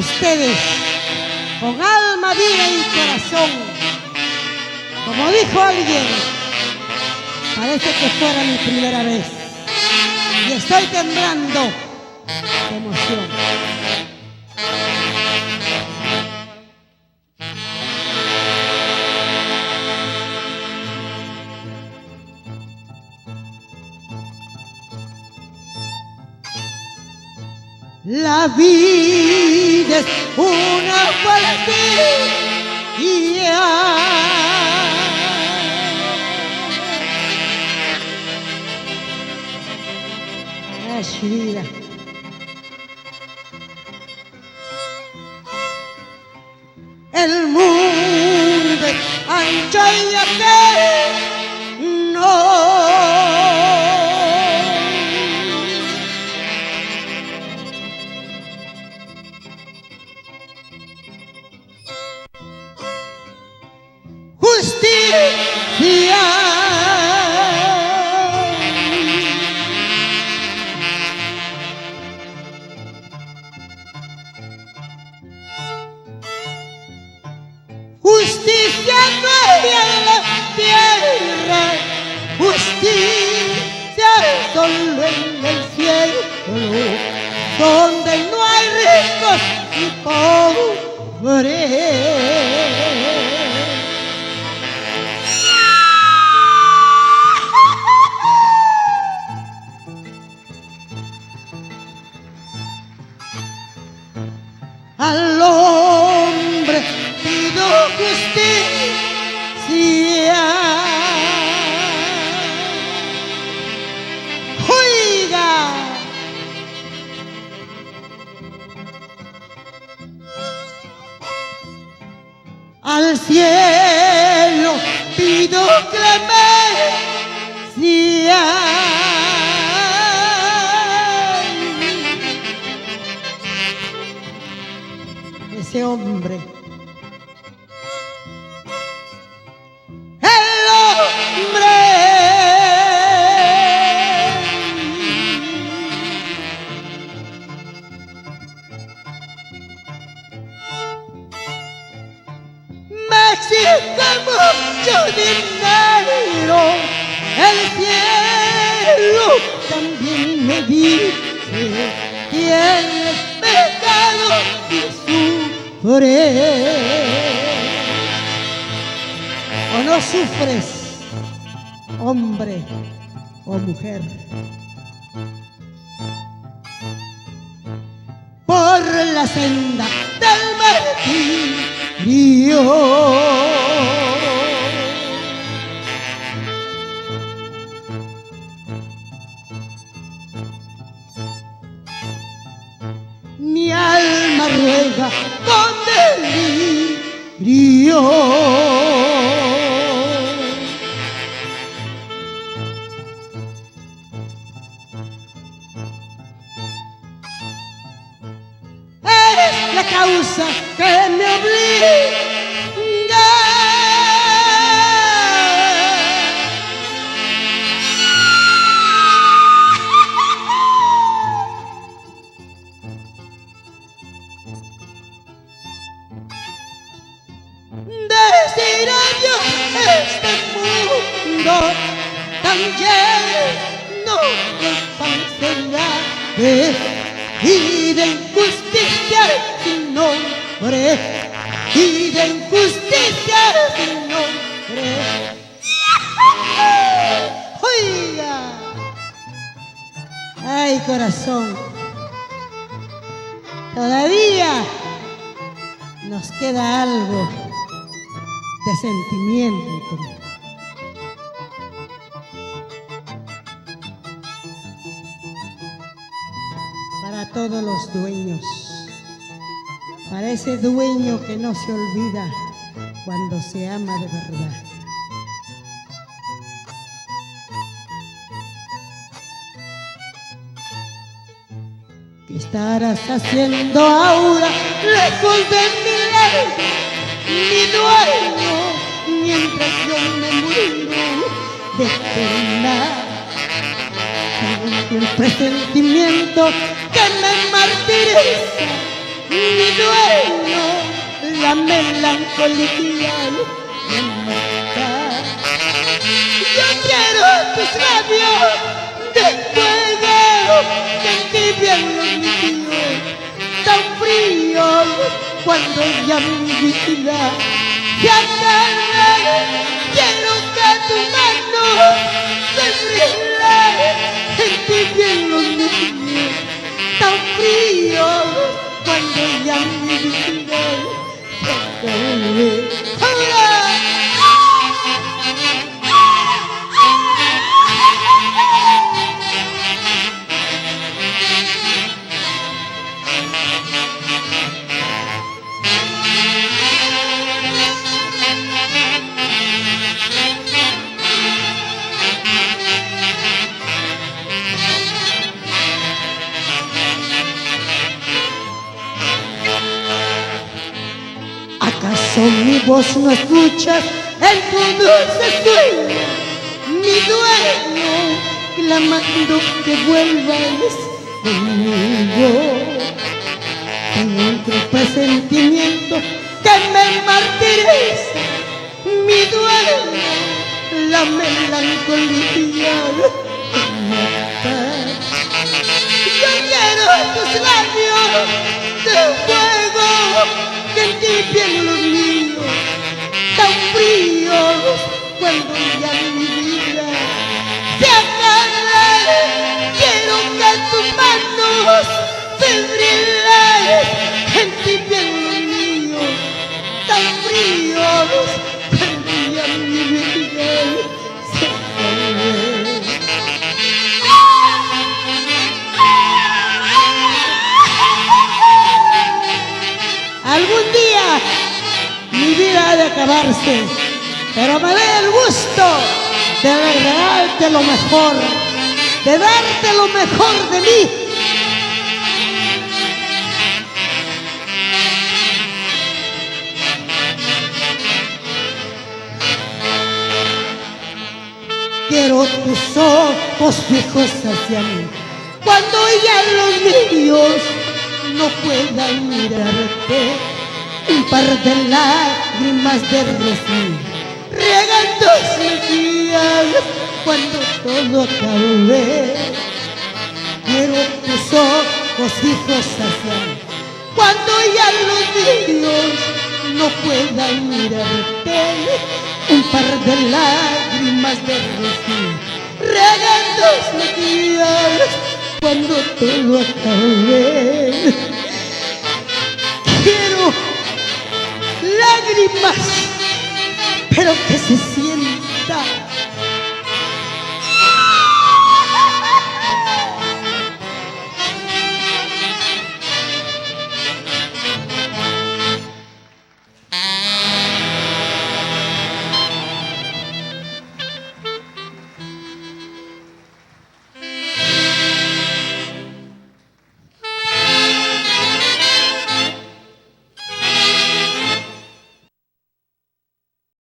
ustedes con alma, vida y corazón. Como dijo alguien, parece que fuera mi primera vez y estoy temblando de emoción. La vida es una fantasía, es vida. El mundo es ancho y aquel no. Justicia, justicia no hay en la tierra, justicia solo en el cielo, donde no hay ricos y pobres. Al hombre pido justicia. Oiga, al cielo pido clemencia. Ese hombre, el hombre, me exige mucho dinero, el cielo también me dice, tienes pecado y o no sufres, hombre o mujer, por la senda del martirio. Mi alma ruega con delirio. Eres la causa que me obliga decir adiós a este mundo tan lleno de falsedades y de injusticia sin nombre, y de injusticia sin nombre. Oiga, ay corazón, todavía nos queda algo de sentimiento. Para todos los dueños, para ese dueño que no se olvida cuando se ama de verdad. ¿Qué estarás haciendo ahora lejos de mi ley? Mi dueño, mientras yo me muero de pena, tengo el presentimiento que me martiriza. Mi dueño, dueño, la melancolía me mata. Yo quiero tus labios de fuego que entibian los míos, tan fríos cuando ya mi vida se acaba. Quiero que tu mano febriles entibian los míos, tan fríos cuando ya mi vida se acabe. ¿Acaso mi voz no escuchas en tu dulce sueño? Mi dueño clamando que vuelvas conmigo. Tengo otro presentimiento que me martiriza. Mi dueño, la melancolía me mata. Yo quiero tus labios de fuego que entibian los míos, tan fríos cuando ya mi vida se acaba. Quiero que tus manos febriles entibian los míos, tan fríos cuando ya mi vida se acabe. Algún día mi vida ha de acabarse, pero me doy el gusto de regalarte lo mejor, de darte lo mejor de mí. Quiero tus ojos fijos hacia mí, cuando ya los míos no puedan mirarte. Un par de lágrimas de rocío riegan tus mejillas cuando todo acabe. Quiero tus ojos fijos hacia mí, cuando ya los míos no puedan mirarte. Un par de lágrimas de rocío riegan tus mejillas cuando todo acabe. Quiero lágrimas, pero que se sienta